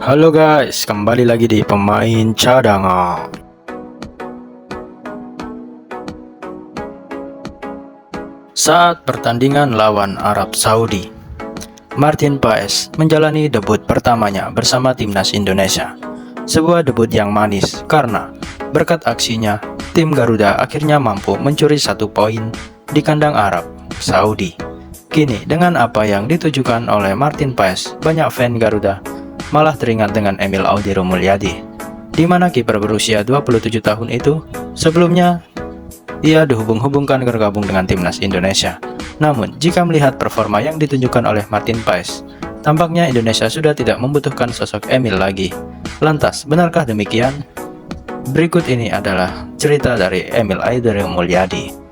Halo guys, kembali lagi di pemain cadangan. Saat pertandingan lawan Arab Saudi, Martin Paes menjalani debut pertamanya bersama timnas Indonesia. Sebuah debut yang manis karena berkat aksinya, tim Garuda akhirnya mampu mencuri 1 poin di kandang Arab Saudi. Kini dengan apa yang ditujukan oleh Martin Paes, banyak fan Garuda malah teringat dengan Emil Audero Mulyadi, di mana kiper berusia 27 tahun itu sebelumnya ia dihubung-hubungkan bergabung dengan timnas Indonesia. Namun, jika melihat performa yang ditunjukkan oleh Martin Paes, tampaknya Indonesia sudah tidak membutuhkan sosok Emil lagi. Lantas, benarkah demikian? Berikut ini adalah cerita dari Emil Audero Mulyadi.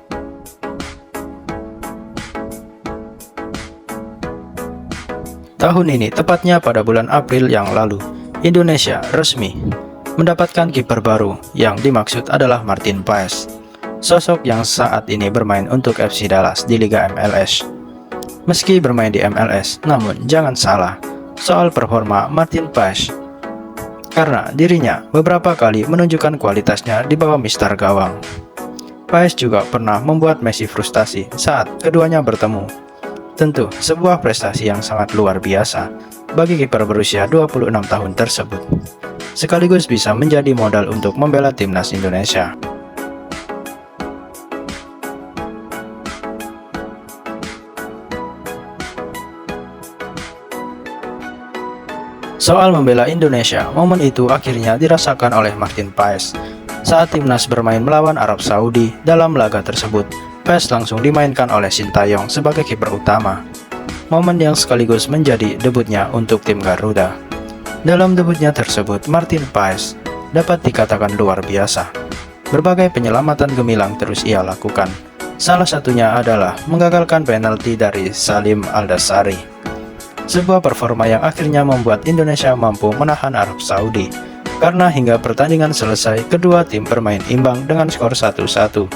Tahun ini, tepatnya pada bulan April yang lalu, Indonesia resmi mendapatkan kiper baru yang dimaksud adalah Martin Paes, sosok yang saat ini bermain untuk FC Dallas di Liga MLS. Meski bermain di MLS, namun jangan salah soal performa Martin Paes, karena dirinya beberapa kali menunjukkan kualitasnya di bawah mister gawang. Paes juga pernah membuat Messi frustasi saat keduanya bertemu. Tentu, sebuah prestasi yang sangat luar biasa bagi kiper berusia 26 tahun tersebut, sekaligus bisa menjadi modal untuk membela timnas Indonesia. Soal membela Indonesia, momen itu akhirnya dirasakan oleh Martin Paes saat timnas bermain melawan Arab Saudi. Dalam laga tersebut, Paes langsung dimainkan oleh Sintayong sebagai kiper utama, momen yang sekaligus menjadi debutnya untuk tim Garuda. Dalam debutnya tersebut, Martin Paes dapat dikatakan luar biasa. Berbagai penyelamatan gemilang terus ia lakukan. Salah satunya adalah menggagalkan penalti dari Salim Aldasari. Sebuah performa yang akhirnya membuat Indonesia mampu menahan Arab Saudi, karena hingga pertandingan selesai, kedua tim bermain imbang dengan skor 1-1.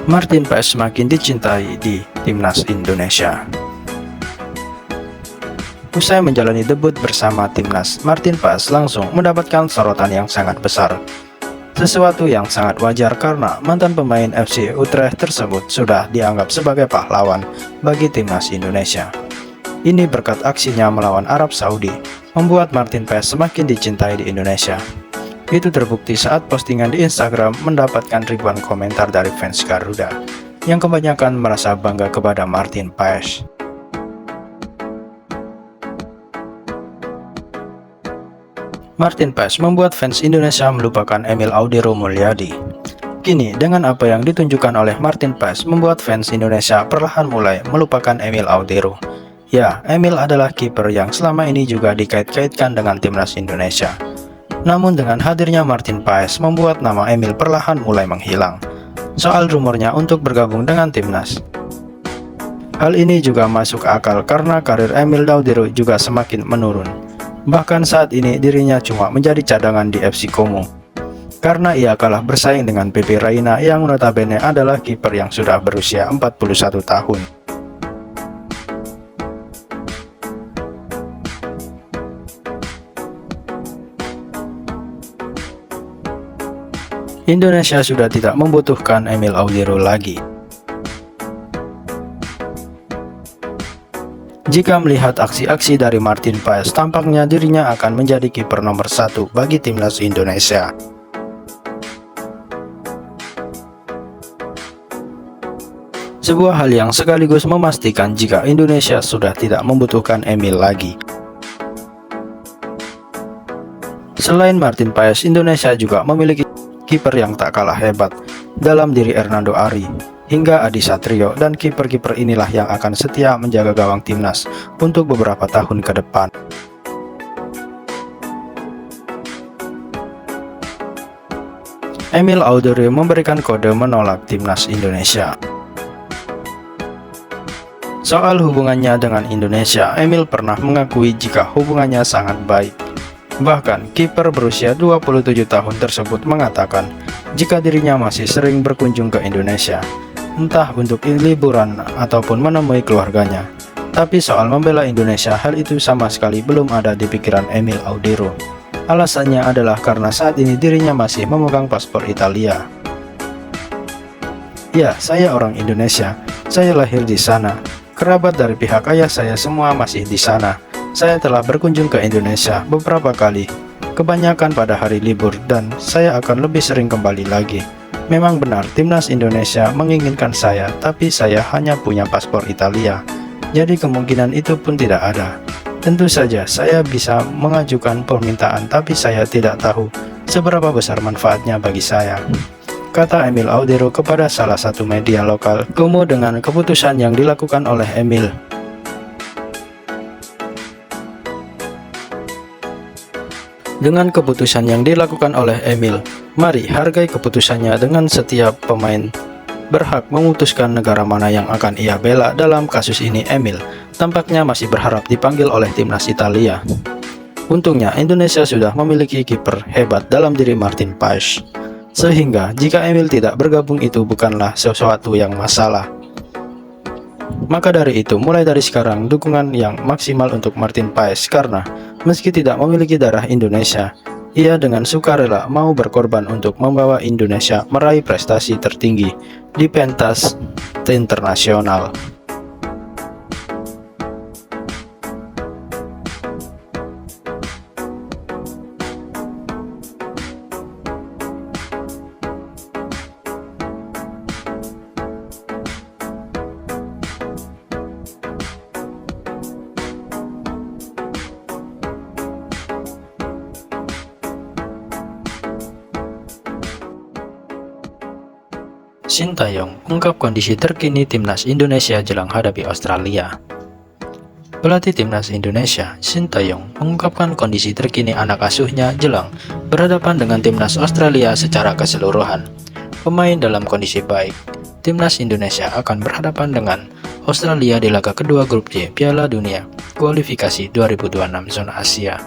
Martin Paes semakin dicintai di timnas Indonesia. Usai menjalani debut bersama timnas, Martin Paes langsung mendapatkan sorotan yang sangat besar. Sesuatu yang sangat wajar karena mantan pemain FC Utrecht tersebut sudah dianggap sebagai pahlawan bagi timnas Indonesia. Ini berkat aksinya melawan Arab Saudi, membuat Martin Paes semakin dicintai di Indonesia. Itu terbukti saat postingan di Instagram mendapatkan ribuan komentar dari fans Garuda yang kebanyakan merasa bangga kepada Martin Paes. Martin Paes membuat fans Indonesia melupakan Emil Audero Mulyadi. Kini, dengan apa yang ditunjukkan oleh Martin Paes membuat fans Indonesia perlahan mulai melupakan Emil Audero. Ya, Emil adalah kiper yang selama ini juga dikait-kaitkan dengan timnas Indonesia. Namun dengan hadirnya Martin Paes membuat nama Emil perlahan mulai menghilang soal rumornya untuk bergabung dengan timnas. Hal ini juga masuk akal karena karir Emil Audero juga semakin menurun. Bahkan saat ini dirinya cuma menjadi cadangan di FC Como, karena ia kalah bersaing dengan Pepe Reina yang notabene adalah kiper yang sudah berusia 41 tahun. Indonesia sudah tidak membutuhkan Emil Audero lagi. Jika melihat aksi-aksi dari Martin Paes, tampaknya dirinya akan menjadi kiper nomor 1 bagi timnas Indonesia. Sebuah hal yang sekaligus memastikan jika Indonesia sudah tidak membutuhkan Emil lagi. Selain Martin Paes, Indonesia juga memiliki kiper yang tak kalah hebat dalam diri Hernando Ari hingga Adi Satrio, dan kiper-kiper inilah yang akan setia menjaga gawang timnas untuk beberapa tahun ke depan. Emil Audero memberikan kode menolak timnas Indonesia. Soal hubungannya dengan Indonesia, Emil pernah mengakui jika hubungannya sangat baik Bahkan, kiper berusia 27 tahun tersebut mengatakan jika dirinya masih sering berkunjung ke Indonesia, entah untuk liburan ataupun menemui keluarganya. Tapi soal membela Indonesia, hal itu sama sekali belum ada di pikiran Emil Audero. Alasannya adalah karena saat ini dirinya masih memegang paspor Italia. Ya, saya orang Indonesia. Saya lahir di sana. Kerabat dari pihak ayah saya semua masih di sana. Saya telah berkunjung ke Indonesia beberapa kali, kebanyakan pada hari libur, dan saya akan lebih sering kembali lagi. Memang benar, timnas Indonesia menginginkan saya, tapi saya hanya punya paspor Italia. Jadi kemungkinan itu pun tidak ada. Tentu saja saya bisa mengajukan permintaan, tapi saya tidak tahu seberapa besar manfaatnya bagi saya, kata Emil Audero kepada salah satu media lokal. Dengan keputusan yang dilakukan oleh Emil. Dengan keputusan yang dilakukan oleh Emil, mari hargai keputusannya dengan setiap pemain berhak memutuskan negara mana yang akan ia bela. Dalam kasus ini, Emil tampaknya masih berharap dipanggil oleh timnas Italia. Untungnya Indonesia sudah memiliki kiper hebat dalam diri Martin Paes, sehingga jika Emil tidak bergabung itu bukanlah sesuatu yang masalah. Maka dari itu, mulai dari sekarang dukungan yang maksimal untuk Martin Paes, karena meski tidak memiliki darah Indonesia, ia dengan sukarela mau berkorban untuk membawa Indonesia meraih prestasi tertinggi di pentas internasional. Sintayong ungkap kondisi terkini timnas Indonesia jelang hadapi Australia. Pelatih timnas Indonesia, Sintayong, mengungkapkan kondisi terkini anak asuhnya jelang berhadapan dengan timnas Australia secara keseluruhan. Pemain dalam kondisi baik. Timnas Indonesia akan berhadapan dengan Australia di laga kedua grup J Piala Dunia kualifikasi 2026 zona Asia.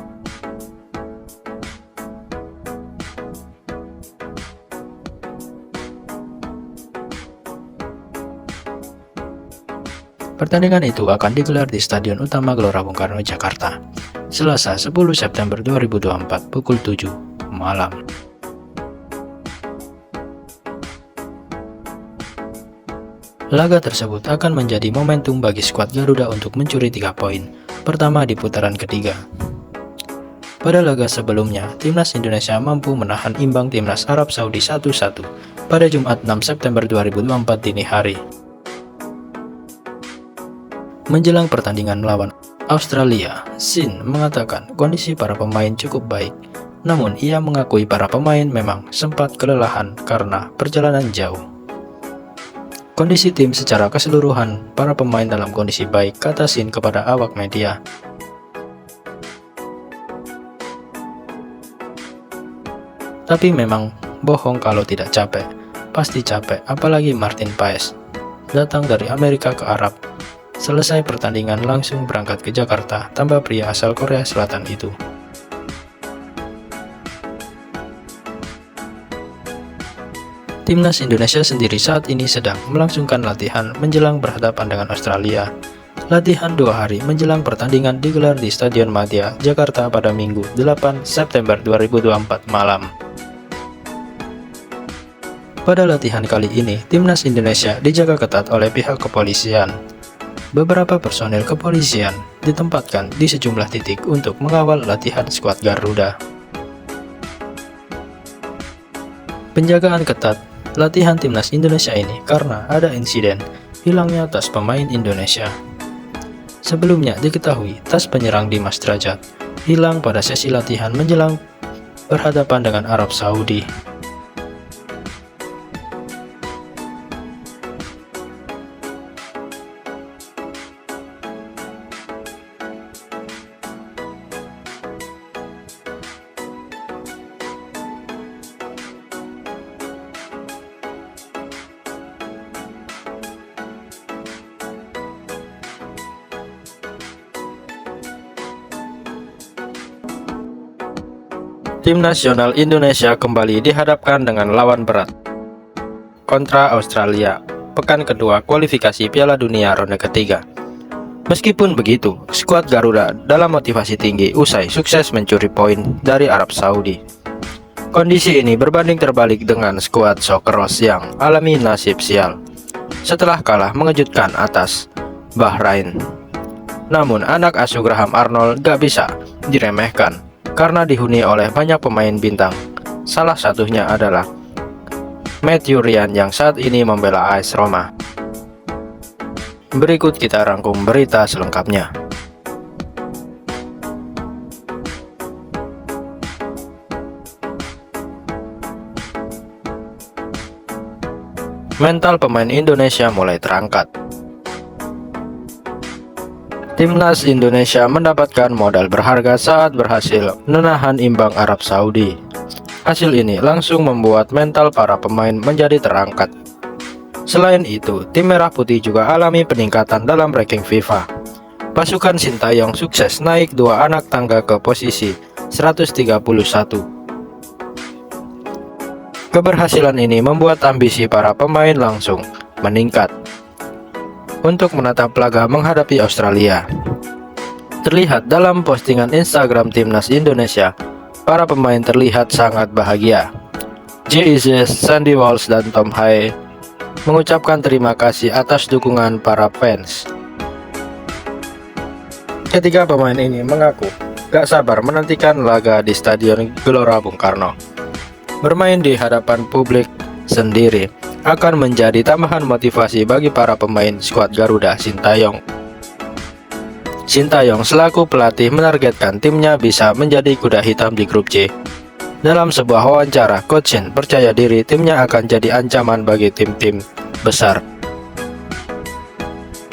Pertandingan itu akan digelar di Stadion Utama Gelora Bung Karno, Jakarta, Selasa 10 September 2024 pukul 7 malam. Laga tersebut akan menjadi momentum bagi skuad Garuda untuk mencuri 3 poin pertama di putaran ketiga. Pada laga sebelumnya, timnas Indonesia mampu menahan imbang timnas Arab Saudi 1-1 pada Jumat 6 September 2024 dini hari. Menjelang pertandingan melawan Australia, Sin mengatakan kondisi para pemain cukup baik. Namun ia mengakui para pemain memang sempat kelelahan karena perjalanan jauh. Kondisi tim secara keseluruhan, para pemain dalam kondisi baik, kata Sin kepada awak media. Tapi memang bohong kalau tidak capek. Pasti capek, apalagi Martin Paes datang dari Amerika ke Arab. Selesai pertandingan langsung berangkat ke Jakarta tanpa pria asal Korea Selatan itu. Timnas Indonesia sendiri saat ini sedang melangsungkan latihan menjelang berhadapan dengan Australia. Latihan 2 hari menjelang pertandingan digelar di Stadion Madia, Jakarta pada Minggu 8 September 2024 malam. Pada latihan kali ini, Timnas Indonesia dijaga ketat oleh pihak kepolisian. Beberapa personel kepolisian ditempatkan di sejumlah titik untuk mengawal latihan skuad Garuda. Penjagaan ketat latihan timnas Indonesia ini karena ada insiden hilangnya tas pemain Indonesia. Sebelumnya diketahui tas penyerang Dimas Drajat hilang pada sesi latihan menjelang berhadapan dengan Arab Saudi. tim nasional Indonesia kembali dihadapkan dengan lawan berat kontra Australia, pekan kedua kualifikasi Piala Dunia ronde ketiga. Meskipun begitu, skuad Garuda dalam motivasi tinggi usai sukses mencuri poin dari Arab Saudi. Kondisi ini berbanding terbalik dengan skuad Socceroos yang alami nasib sial setelah kalah mengejutkan atas Bahrain. Namun anak asuh Graham Arnold gak bisa diremehkan karena dihuni oleh banyak pemain bintang. Salah satunya adalah Matthew Ryan yang saat ini membela AS Roma. Berikut kita rangkum berita selengkapnya. Mental pemain Indonesia mulai terangkat. Timnas Indonesia mendapatkan modal berharga saat berhasil menahan imbang Arab Saudi. Hasil ini langsung membuat mental para pemain menjadi terangkat. Selain itu, tim Merah Putih juga alami peningkatan dalam ranking FIFA. Pasukan Sintayong sukses naik 2 anak tangga ke posisi 131. Keberhasilan ini membuat ambisi para pemain langsung meningkat untuk menatap laga menghadapi Australia. Terlihat dalam postingan Instagram Timnas Indonesia, para pemain terlihat sangat bahagia. Jesus, Sandy Walsh, dan Tom Haye mengucapkan terima kasih atas dukungan para fans. Ketiga pemain ini mengaku gak sabar menantikan laga di Stadion Gelora Bung Karno. Bermain di hadapan publik sendiri akan menjadi tambahan motivasi bagi para pemain skuad Garuda. Sintayong selaku pelatih menargetkan timnya bisa menjadi kuda hitam di grup C. Dalam sebuah wawancara, Coach Shin percaya diri timnya akan jadi ancaman bagi tim-tim besar.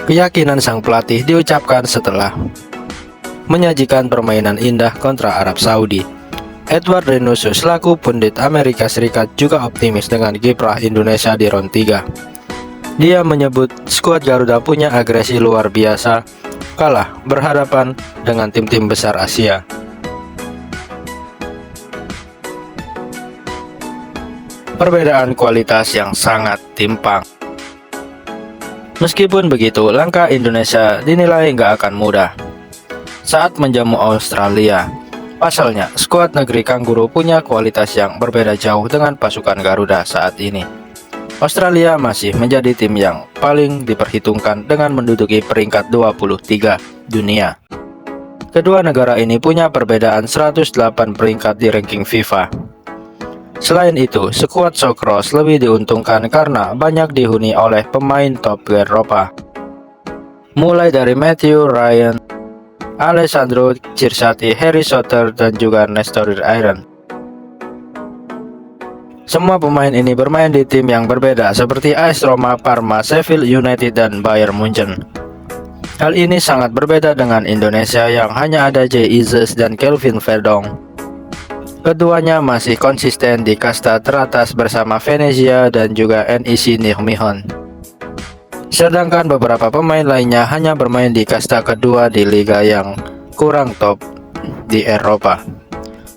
Keyakinan sang pelatih diucapkan setelah menyajikan permainan indah kontra Arab Saudi. Edward Reynoso selaku pundit Amerika Serikat juga optimis dengan kiprah Indonesia di round 3. Dia menyebut skuad Garuda punya agresi luar biasa, kalah berhadapan dengan tim-tim besar Asia. Perbedaan kualitas yang sangat timpang. Meskipun begitu, langkah Indonesia dinilai nggak akan mudah saat menjamu Australia. Pasalnya, skuad negeri Kangguru punya kualitas yang berbeda jauh dengan pasukan Garuda saat ini. Australia masih menjadi tim yang paling diperhitungkan dengan menduduki peringkat 23 dunia. Kedua negara ini punya perbedaan 108 peringkat di ranking FIFA. Selain itu, skuad Socceroos lebih diuntungkan karena banyak dihuni oleh pemain top Eropa. Mulai dari Matthew Ryan, Alessandro Cirsati, Harry Soter, dan juga Nestor Iron. Semua pemain ini bermain di tim yang berbeda seperti AS Roma, Parma, Sheffield United, dan Bayern Munchen. Hal ini sangat berbeda dengan Indonesia yang hanya ada Jesus dan Kelvin Verdong. Keduanya masih konsisten di kasta teratas bersama Venezia dan juga NEC Nijmegen. Sedangkan beberapa pemain lainnya hanya bermain di kasta kedua di liga yang kurang top di Eropa.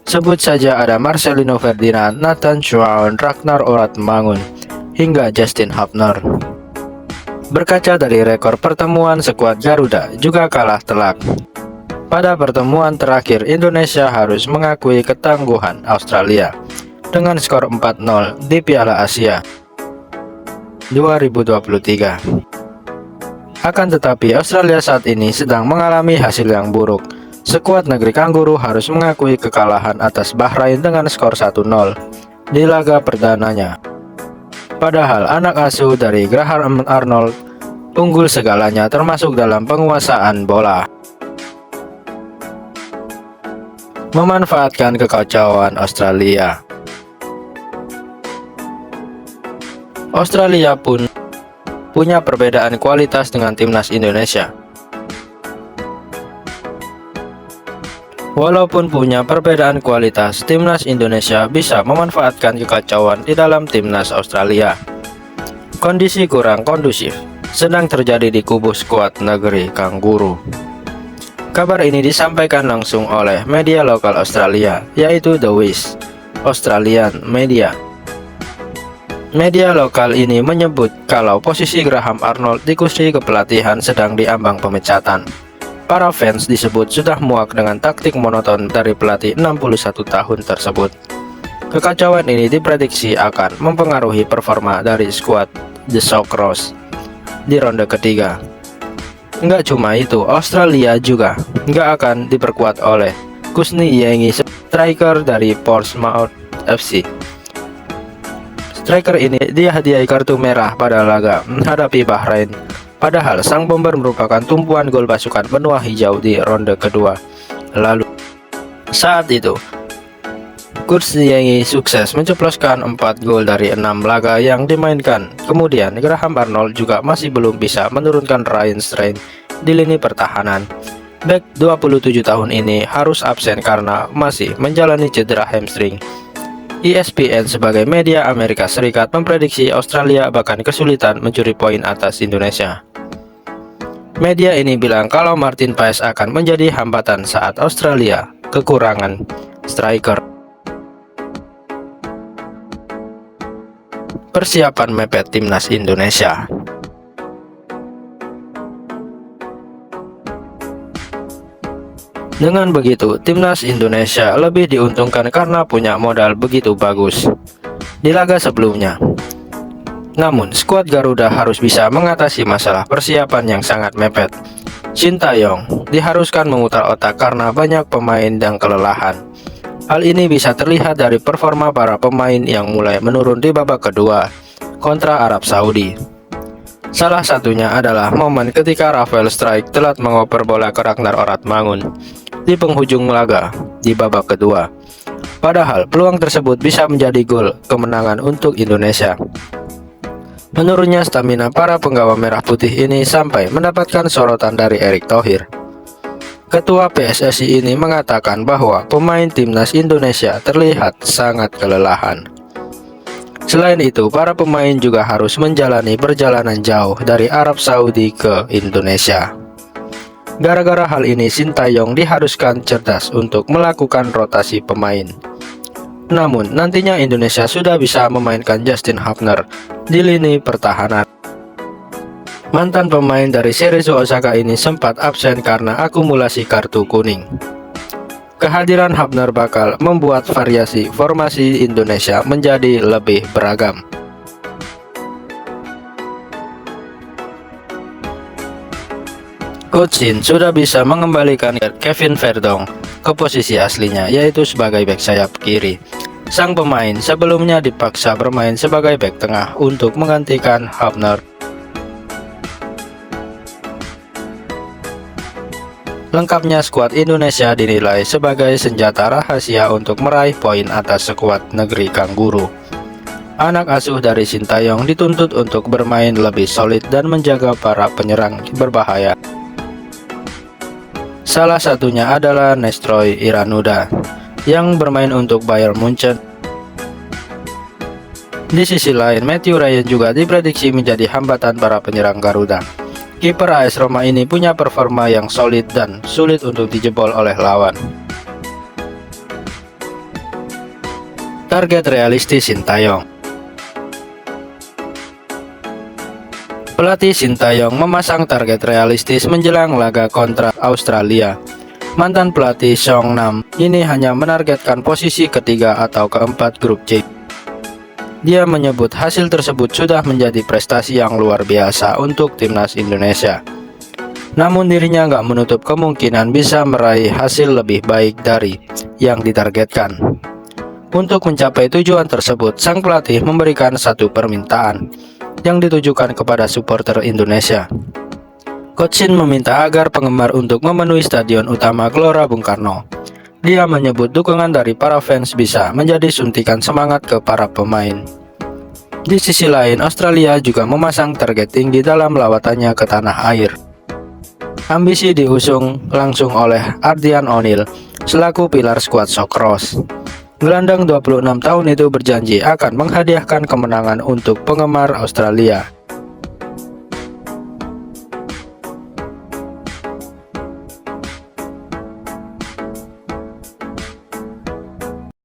Sebut saja ada Marcelino Ferdinand, Nathan Schwan, Ragnar Oratmangun, hingga Justin Hubner. Berkaca dari rekor pertemuan, skuad Garuda juga kalah telak. Pada pertemuan terakhir, Indonesia harus mengakui ketangguhan Australia dengan skor 4-0 di Piala Asia 2023. Akan tetapi, Australia saat ini sedang mengalami hasil yang buruk. Skuad negeri Kangguru harus mengakui kekalahan atas Bahrain dengan skor 1-0 di laga perdananya. Padahal anak asuh dari Graham Arnold unggul segalanya termasuk dalam penguasaan bola. Memanfaatkan kekacauan Australia. Australia pun punya perbedaan kualitas dengan timnas Indonesia. Walaupun punya perbedaan kualitas, timnas Indonesia bisa memanfaatkan kekacauan di dalam timnas Australia. Kondisi kurang kondusif sedang terjadi di kubu skuad negeri Kangguru. Kabar ini disampaikan langsung oleh media lokal Australia, yaitu The West Australian Media. Media lokal ini menyebut kalau posisi Graham Arnold di kursi kepelatihan sedang diambang pemecatan. Para fans disebut sudah muak dengan taktik monoton dari pelatih 61 tahun tersebut. Kekacauan ini diprediksi akan mempengaruhi performa dari skuad The Socceroos di ronde ketiga. Nggak cuma itu, Australia juga nggak akan diperkuat oleh Kusni Yengi, striker dari Portsmouth FC. Striker ini dihadiahi kartu merah pada laga menghadapi Bahrain. Padahal sang bomber merupakan tumpuan gol pasukan benua hijau di ronde kedua lalu. Saat itu, Kusniyengi sukses menceploskan 4 gol dari 6 laga yang dimainkan. Kemudian Graham Arnold juga masih belum bisa menurunkan Ryan Strain di lini pertahanan. Bek 27 tahun ini harus absen karena masih menjalani cedera hamstring. ESPN sebagai media Amerika Serikat memprediksi Australia bahkan kesulitan mencuri poin atas Indonesia. Media ini bilang kalau Martin Paes akan menjadi hambatan saat Australia kekurangan striker. Persiapan mepet timnas Indonesia. Dengan begitu, timnas Indonesia lebih diuntungkan karena punya modal begitu bagus di laga sebelumnya. Namun, skuad Garuda harus bisa mengatasi masalah persiapan yang sangat mepet. Sintayong diharuskan memutar otak karena banyak pemain yang kelelahan. Hal ini bisa terlihat dari performa para pemain yang mulai menurun di babak kedua kontra Arab Saudi. Salah satunya adalah momen ketika Rafael Struijk telat mengoper bola ke Ragnar Oratmangun di penghujung laga di babak kedua. Padahal peluang tersebut bisa menjadi gol kemenangan untuk Indonesia. Menurutnya, stamina para penggawa merah putih ini sampai mendapatkan sorotan dari Erick Thohir. Ketua PSSI ini mengatakan bahwa pemain timnas Indonesia terlihat sangat kelelahan. Selain itu, para pemain juga harus menjalani perjalanan jauh dari Arab Saudi ke Indonesia. Gara-gara hal ini, Sintayong diharuskan cerdas untuk melakukan rotasi pemain. Namun, nantinya Indonesia sudah bisa memainkan Justin Hapner di lini pertahanan. Mantan pemain dari Cerezo Osaka ini sempat absen karena akumulasi kartu kuning. Kehadiran Hapner bakal membuat variasi formasi Indonesia menjadi lebih beragam. Coach Shin sudah bisa mengembalikan Kevin Verdong ke posisi aslinya, yaitu sebagai bek sayap kiri. Sang pemain sebelumnya dipaksa bermain sebagai bek tengah untuk menggantikan Hapner. Lengkapnya, skuad Indonesia dinilai sebagai senjata rahasia untuk meraih poin atas skuad negeri Kangguru. Anak asuh dari Sintayong dituntut untuk bermain lebih solid dan menjaga para penyerang berbahaya. Salah satunya adalah Nestroy Iranuda yang bermain untuk Bayern Munchen. Di sisi lain, Matthew Ryan juga diprediksi menjadi hambatan para penyerang Garuda. Kiper AS Roma ini punya performa yang solid dan sulit untuk dijebol oleh lawan. Target realistis Sintayong. Pelatih Sintayong memasang target realistis menjelang laga kontra Australia. Mantan pelatih Song Nam ini hanya menargetkan posisi ketiga atau keempat grup C. Dia menyebut hasil tersebut sudah menjadi prestasi yang luar biasa untuk timnas Indonesia. Namun dirinya nggak menutup kemungkinan bisa meraih hasil lebih baik dari yang ditargetkan. Untuk mencapai tujuan tersebut, sang pelatih memberikan satu permintaan yang ditujukan kepada supporter Indonesia. Coach Shin meminta agar penggemar untuk memenuhi stadion utama Gelora Bung Karno. Dia menyebut dukungan dari para fans bisa menjadi suntikan semangat ke para pemain. Di sisi lain, Australia juga memasang target tinggi dalam lawatannya ke tanah air. Ambisi diusung langsung oleh Ardian O'Neill selaku pilar skuad Socceroos. Gelandang 26 tahun itu berjanji akan menghadiahkan kemenangan untuk penggemar Australia.